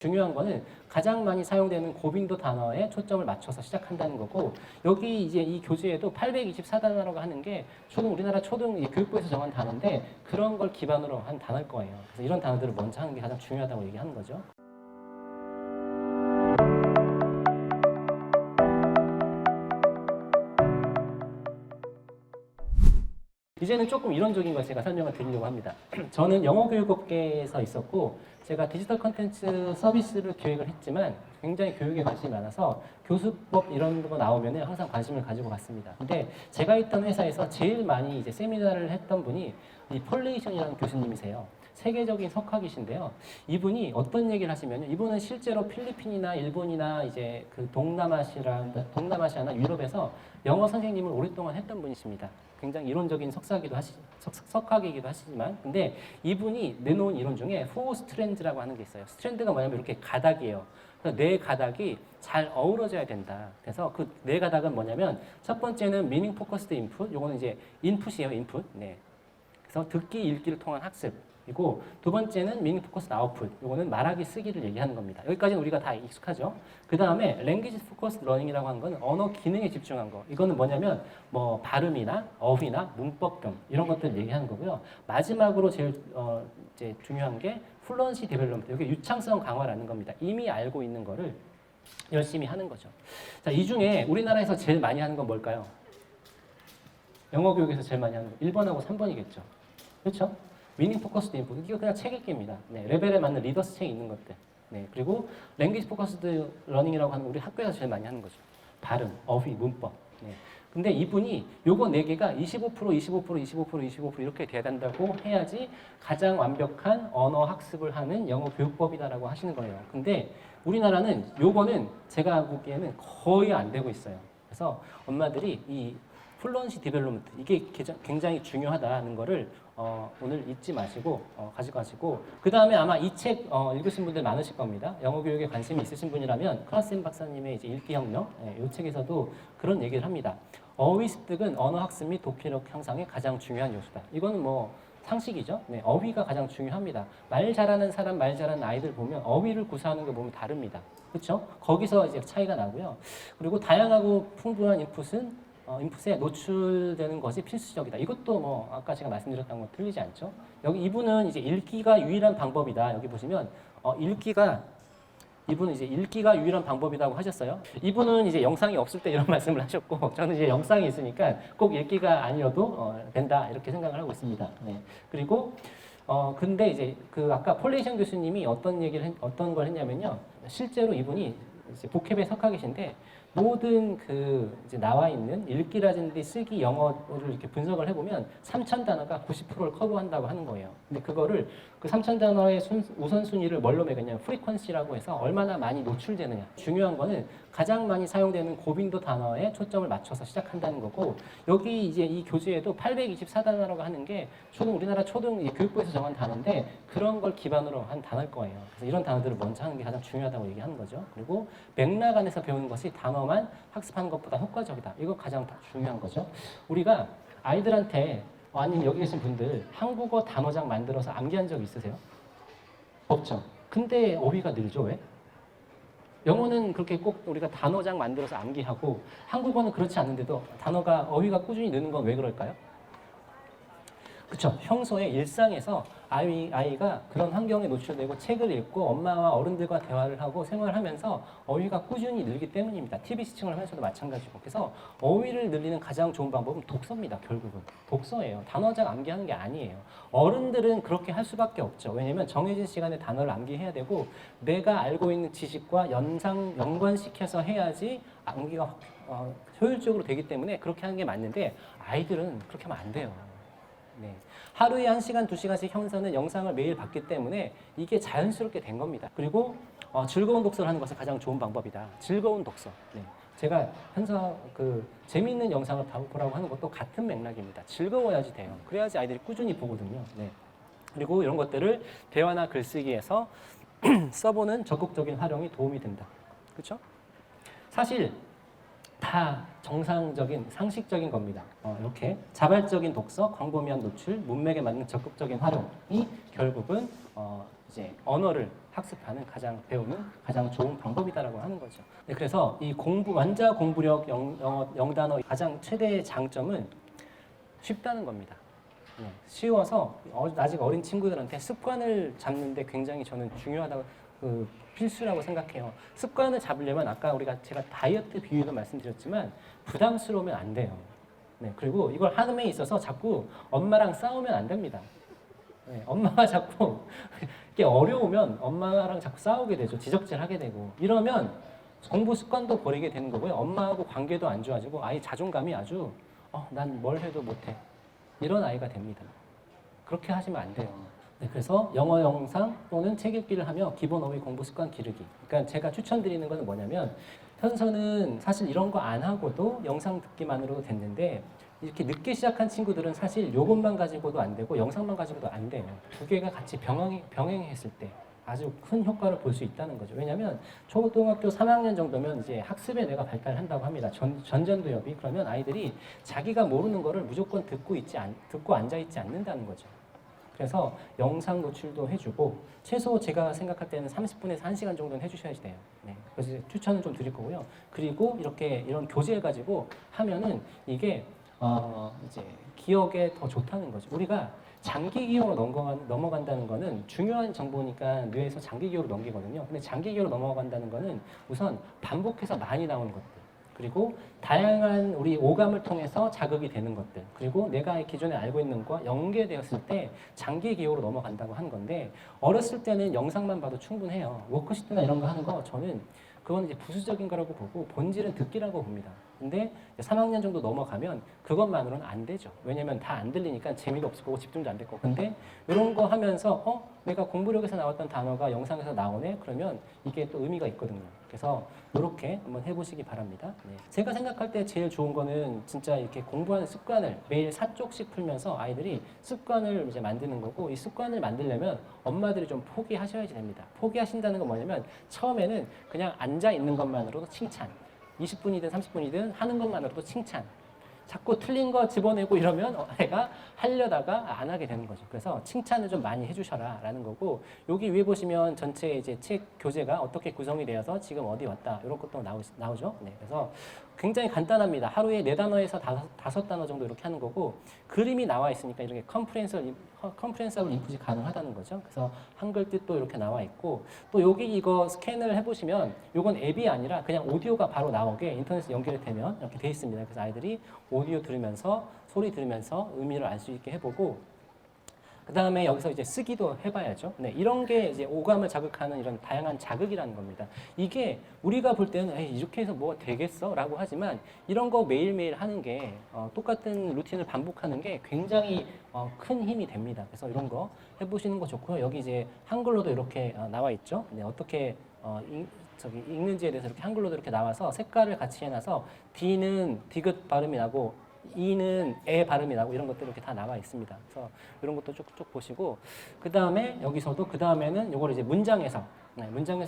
중요한 거는 가장 많이 사용되는 고빈도 단어에 초점을 맞춰서 시작한다는 거고, 여기 이제 이 교재에도 824단어라고 하는 게 우리나라 초등 교육부에서 정한 단어인데 그런 걸 기반으로 한 단어일 거예요. 그래서 이런 단어들을 먼저 하는 게 가장 중요하다고 얘기하는 거죠. 이제는 조금 이론적인 걸 제가 설명을 드리려고 합니다. 저는 영어교육업계에서 있었고 제가 디지털 컨텐츠 서비스를 기획을 했지만 굉장히 교육에 관심이 많아서 교수법 이런 거 나오면 항상 관심을 가지고 갔습니다. 근데 제가 있던 회사에서 제일 많이 이제 세미나를 했던 분이 이 폴레이션이라는 교수님이세요. 세계적인 석학이신데요. 이분이 어떤 얘기를 하시면요. 이분은 실제로 필리핀이나 일본이나 이제 그 동남아시아나 유럽에서 영어 선생님을 오랫동안 했던 분이십니다. 굉장히 이론적인 석학이기도 하시지만, 근데 이분이 내놓은 이론 중에 4 스트랜드라고 하는 게 있어요. 스트랜드가 뭐냐면 이렇게 가닥이에요. 그래서 네 가닥이 잘 어우러져야 된다. 그래서 그 네 가닥은 뭐냐면 첫 번째는 미닝 포커스드 인풋, 요거는 이제 인풋이에요, 인풋. 네. 그래서 듣기, 읽기를 통한 학습이고, 두 번째는 미닝 포커스드 아웃풋, 요거는 말하기, 쓰기를 얘기하는 겁니다. 여기까지는 우리가 다 익숙하죠. 그 다음에 랭귀지 포커스드 러닝이라고 하는 거는 언어 기능에 집중한 거. 이거는 뭐냐면 뭐 발음이나 어휘나 문법병 이런 것들 얘기하는 거고요. 마지막으로 제일 이제 중요한 게 플루언시 데벨롭먼트. 여기 유창성 강화라는 겁니다. 이미 알고 있는 거를 열심히 하는 거죠. 자, 이 중에 우리나라에서 제일 많이 하는 건 뭘까요? 영어 교육에서 제일 많이 하는 거 1번하고 3번이겠죠. 그렇죠? 미닝 포커스드 인풋. 이거 그냥 책 읽기입니다. 네, 레벨에 맞는 리더스 책이 있는 것들. 네, 그리고 랭귀지 포커스드 러닝이라고 하는 거 우리 학교에서 제일 많이 하는 거죠. 발음, 어휘, 문법. 네. 근데 이분이 요거 4개가 25% 이렇게 돼야 된다고 해야지 가장 완벽한 언어 학습을 하는 영어 교육법이다라고 하시는 거예요. 근데 우리나라는 요거는 제가 보기에는 거의 안 되고 있어요. 그래서 엄마들이 이 플루언시 디벨롭먼트 이게 굉장히 중요하다는 거를 오늘 잊지 마시고 가지고 그 다음에 아마 이 책 읽으신 분들 많으실 겁니다. 영어 교육에 관심이 있으신 분이라면 클라센 박사님의 이제 읽기혁명 이 책에서도 그런 얘기를 합니다. 어휘 습득은 언어 학습 및 독해력 향상의 가장 중요한 요소다. 이거는 뭐 상식이죠. 네, 어휘가 가장 중요합니다. 말 잘하는 사람, 말 잘하는 아이들 보면 어휘를 구사하는 거 보면 다릅니다. 그렇죠? 거기서 이제 차이가 나고요. 그리고 다양하고 풍부한 인풋에 노출되는 것이 필수적이다. 이것도 뭐 아까 제가 말씀드렸던 거 틀리지 않죠? 여기 이분은 이제 읽기가 유일한 방법이다. 여기 보시면 이분은 이제 읽기가 유일한 방법이라고 하셨어요. 이분은 이제 영상이 없을 때 이런 말씀을 하셨고, 저는 이제 영상이 있으니까 꼭 읽기가 아니어도 된다 이렇게 생각을 하고 있습니다. 네. 그리고 근데 이제 그 아까 폴레이션 교수님이 어떤 걸 했냐면요. 실제로 이분이 이제 복합의 석학이신데 모든 그 이제 나와 있는 읽기라든지 쓰기 영어를 이렇게 분석을 해보면 3,000단어가 90%를 커버한다고 하는 거예요. 근데 그거를 그 3,000단어의 우선순위를 뭘로 매겼냐면 프리퀀시라고 해서 얼마나 많이 노출되느냐. 중요한 거는 가장 많이 사용되는 고빈도 단어에 초점을 맞춰서 시작한다는 거고, 여기 이제 이 교재에도 824단어라고 하는 게 우리나라 초등 교육부에서 정한 단어인데 그런 걸 기반으로 한 단어일 거예요. 그래서 이런 단어들을 먼저 하는 게 가장 중요하다고 얘기하는 거죠. 그리고 맥락 안에서 배우는 것이 단어만 학습하는 것보다 효과적이다. 이거 가장 중요한 거죠. 우리가 아이들한테 아니면 여기 계신 분들 한국어 단어장 만들어서 암기한 적 있으세요? 없죠. 근데 어휘가 늘죠. 왜? 영어는 그렇게 꼭 우리가 단어장 만들어서 암기하고 한국어는 그렇지 않는데도 어휘가 꾸준히 느는 건 왜 그럴까요? 그렇죠. 평소에 일상에서 아이가 그런 환경에 노출되고 책을 읽고 엄마와 어른들과 대화를 하고 생활하면서 어휘가 꾸준히 늘기 때문입니다. TV 시청을 하면서도 마찬가지고. 그래서 어휘를 늘리는 가장 좋은 방법은 독서입니다. 결국은. 독서예요. 단어장 암기하는 게 아니에요. 어른들은 그렇게 할 수밖에 없죠. 왜냐하면 정해진 시간에 단어를 암기해야 되고 내가 알고 있는 지식과 연관시켜서 해야지 암기가 효율적으로 되기 때문에 그렇게 하는 게 맞는데 아이들은 그렇게 하면 안 돼요. 네. 하루에 1시간, 2시간씩 형사는 영상을 매일 봤기 때문에 이게 자연스럽게 된 겁니다. 그리고 즐거운 독서를 하는 것은 가장 좋은 방법이다. 즐거운 독서. 네. 제가 재미있는 영상을 보라고 하는 것도 같은 맥락입니다. 즐거워야지 돼요. 그래야지 아이들이 꾸준히 보거든요. 네. 그리고 이런 것들을 대화나 글쓰기에서 써보는 적극적인 활용이 도움이 된다. 그렇죠? 사실 다 정상적인 상식적인 겁니다. 이렇게 자발적인 독서, 광범위한 노출, 문맥에 맞는 적극적인 활용이 결국은 이제 언어를 학습하는 배우는 가장 좋은 방법이다라고 하는 거죠. 네, 그래서 이 완자 공부력 영단어 가장 최대의 장점은 쉽다는 겁니다. 네, 쉬워서 아직 어린 친구들한테 습관을 잡는데 굉장히 저는 중요하다고 필수라고 생각해요. 습관을 잡으려면 아까 제가 다이어트 비유도 말씀드렸지만 부담스러우면 안 돼요. 네, 그리고 이걸 하는 데 있어서 자꾸 엄마랑 싸우면 안 됩니다. 네, 엄마가 자꾸 이게 어려우면 엄마랑 자꾸 싸우게 되죠. 지적질하게 되고 이러면 공부 습관도 버리게 되는 거고요. 엄마하고 관계도 안 좋아지고 아이 자존감이 아주 난 뭘 해도 못해 이런 아이가 됩니다. 그렇게 하시면 안 돼요. 네, 그래서 영어 영상 또는 책 읽기를 하며 기본 어휘 공부 습관 기르기. 그러니까 제가 추천드리는 것은 뭐냐면 현서는 사실 이런 거 안 하고도 영상 듣기만으로도 됐는데 이렇게 늦게 시작한 친구들은 사실 요것만 가지고도 안 되고 영상만 가지고도 안 돼요. 두 개가 같이 병행했을 때 아주 큰 효과를 볼 수 있다는 거죠. 왜냐하면 초등학교 3학년 정도면 이제 학습의 뇌가 발달한다고 합니다. 전전두엽이. 그러면 아이들이 자기가 모르는 거를 무조건 듣고 앉아 있지 않는다는 거죠. 그래서 영상 노출도 해주고 최소 제가 생각할 때는 30분에서 1시간 정도는 해주셔야지 돼요. 네. 그래서 추천을 좀 드릴 거고요. 그리고 이런 교재를 가지고 하면은 이게 이제 기억에 더 좋다는 거죠. 우리가 장기 기억으로 넘어간다는 거는 중요한 정보니까 뇌에서 장기 기억으로 넘기거든요. 근데 장기 기억으로 넘어간다는 거는 우선 반복해서 많이 나오는 것들, 그리고 다양한 우리 오감을 통해서 자극이 되는 것들, 그리고 내가 기존에 알고 있는 것과 연계되었을 때 장기 기억으로 넘어간다고 하는 건데 어렸을 때는 영상만 봐도 충분해요. 워크시트나 이런 거 하는 거 저는 그건 이제 부수적인 거라고 보고 본질은 듣기라고 봅니다. 근데 3학년 정도 넘어가면 그것만으로는 안 되죠. 왜냐면 다 안 들리니까 재미도 없을 거고 집중도 안 될 거고. 근데 이런 거 하면서 내가 공부력에서 나왔던 단어가 영상에서 나오네? 그러면 이게 또 의미가 있거든요. 그래서 이렇게 한번 해보시기 바랍니다. 네. 제가 생각할 때 제일 좋은 거는 진짜 이렇게 공부하는 습관을 매일 4쪽씩 풀면서 아이들이 습관을 이제 만드는 거고, 이 습관을 만들려면 엄마들이 좀 포기하셔야지 됩니다. 포기하신다는 건 뭐냐면 처음에는 그냥 앉아 있는 것만으로도 칭찬, 20분이든 30분이든 하는 것만으로도 칭찬. 자꾸 틀린 거 집어내고 이러면 애가 하려다가 안 하게 되는 거죠. 그래서 칭찬을 좀 많이 해주셔라 라는 거고, 여기 위에 보시면 전체 이제 책 교재가 어떻게 구성이 되어서 지금 어디 왔다 이런 것도 나오죠. 네, 그래서 굉장히 간단합니다. 하루에 4단어에서 5단어 정도 이렇게 하는 거고, 그림이 나와 있으니까 이렇게 컴프렌서블 인풋이 가능하다는 거죠. 그래서 한글 뜻도 이렇게 나와 있고, 또 여기 이거 스캔을 해보시면 이건 앱이 아니라 그냥 오디오가 바로 나오게 인터넷에 연결이 되면 이렇게 돼 있습니다. 그래서 아이들이 오디오 들으면서 소리 들으면서 의미를 알 수 있게 해보고, 그 다음에 여기서 이제 쓰기도 해봐야죠. 네, 이런 게 이제 오감을 자극하는 이런 다양한 자극이라는 겁니다. 이게 우리가 볼 때는 이렇게 해서 뭐가 되겠어? 라고 하지만 이런 거 매일매일 하는 게 똑같은 루틴을 반복하는 게 굉장히 큰 힘이 됩니다. 그래서 이런 거 해보시는 거 좋고요. 여기 이제 한글로도 이렇게 나와 있죠. 네, 어떻게 읽는지에 대해서 이렇게 한글로도 이렇게 나와서 색깔을 같이 해놔서 D는 디귿 발음이 나고 E는 에 발음이 나고 이런 것들이 이렇게 다 나와 있습니다. 그래서 이런 것도 쭉쭉 보시고, 그 다음에 여기서도 그 다음에는 이걸 이제 문장에서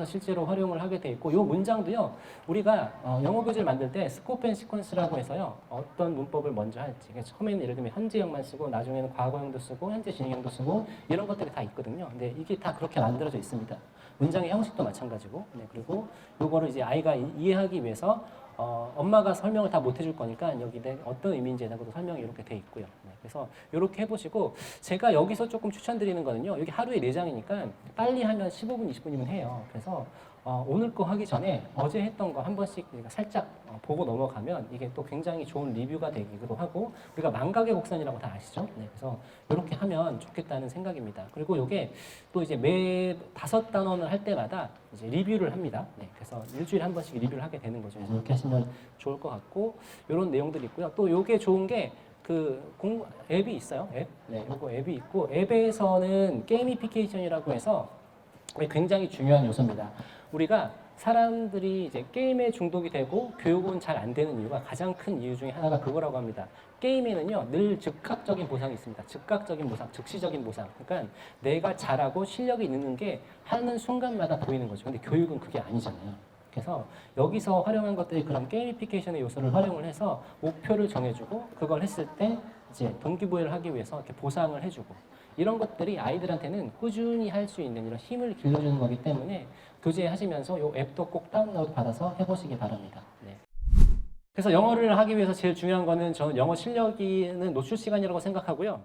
실제로 활용을 하게 돼 있고, 이 문장도요 우리가 영어 교재를 만들 때 스코프 앤 시퀀스라고 해서요 어떤 문법을 먼저 할지, 처음에는 예를 들면 현재형만 쓰고 나중에는 과거형도 쓰고 현재 진행형도 쓰고 이런 것들이 다 있거든요. 근데 이게 다 그렇게 만들어져 있습니다. 문장의 형식도 마찬가지고. 네, 그리고 요거를 이제 아이가 이해하기 위해서 엄마가 설명을 다 못 해줄 거니까 여기 어떤 의미인지에 대해서도 설명이 이렇게 돼 있고요. 네, 그래서 이렇게 해보시고, 제가 여기서 조금 추천드리는 거는요, 여기 하루에 4장이니까 빨리 하면 15분, 20분이면 해요. 그래서 오늘 거 하기 전에 어제 했던 거 한 번씩 살짝 보고 넘어가면 이게 또 굉장히 좋은 리뷰가 되기도 하고, 우리가 망각의 곡선이라고 다 아시죠? 네, 그래서 이렇게 하면 좋겠다는 생각입니다. 그리고 이게 또 이제 매 5단원을 할 때마다 이제 리뷰를 합니다. 네, 그래서 일주일에 한 번씩 리뷰를 하게 되는 거죠. 그래서 이렇게 하시면 좋을 것 같고, 이런 내용들이 있고요. 또 이게 좋은 게 앱이 있어요. 앱. 네, 요거 앱이 있고, 앱에서는 게이미피케이션이라고 해서 굉장히 중요한 요소입니다. 우리가 사람들이 이제 게임에 중독이 되고 교육은 잘 안 되는 이유가, 가장 큰 이유 중에 하나가 그거라고 합니다. 게임에는요 늘 즉각적인 보상이 있습니다. 즉각적인 보상, 즉시적인 보상. 그러니까 내가 잘하고 실력이 느는 게 하는 순간마다 보이는 거죠. 근데 교육은 그게 아니잖아요. 그래서 여기서 활용한 것들이 그런 게이미피케이션의 요소를 활용을 해서 목표를 정해주고, 그걸 했을 때 이제 동기부여를 하기 위해서 이렇게 보상을 해주고, 이런 것들이 아이들한테는 꾸준히 할 수 있는 이런 힘을 길러주는 거기 때문에 교재하시면서 이 앱도 꼭 다운로드 받아서 해보시기 바랍니다. 네. 그래서 영어를 하기 위해서 제일 중요한 거는 저는 영어 실력이는 노출 시간이라고 생각하고요.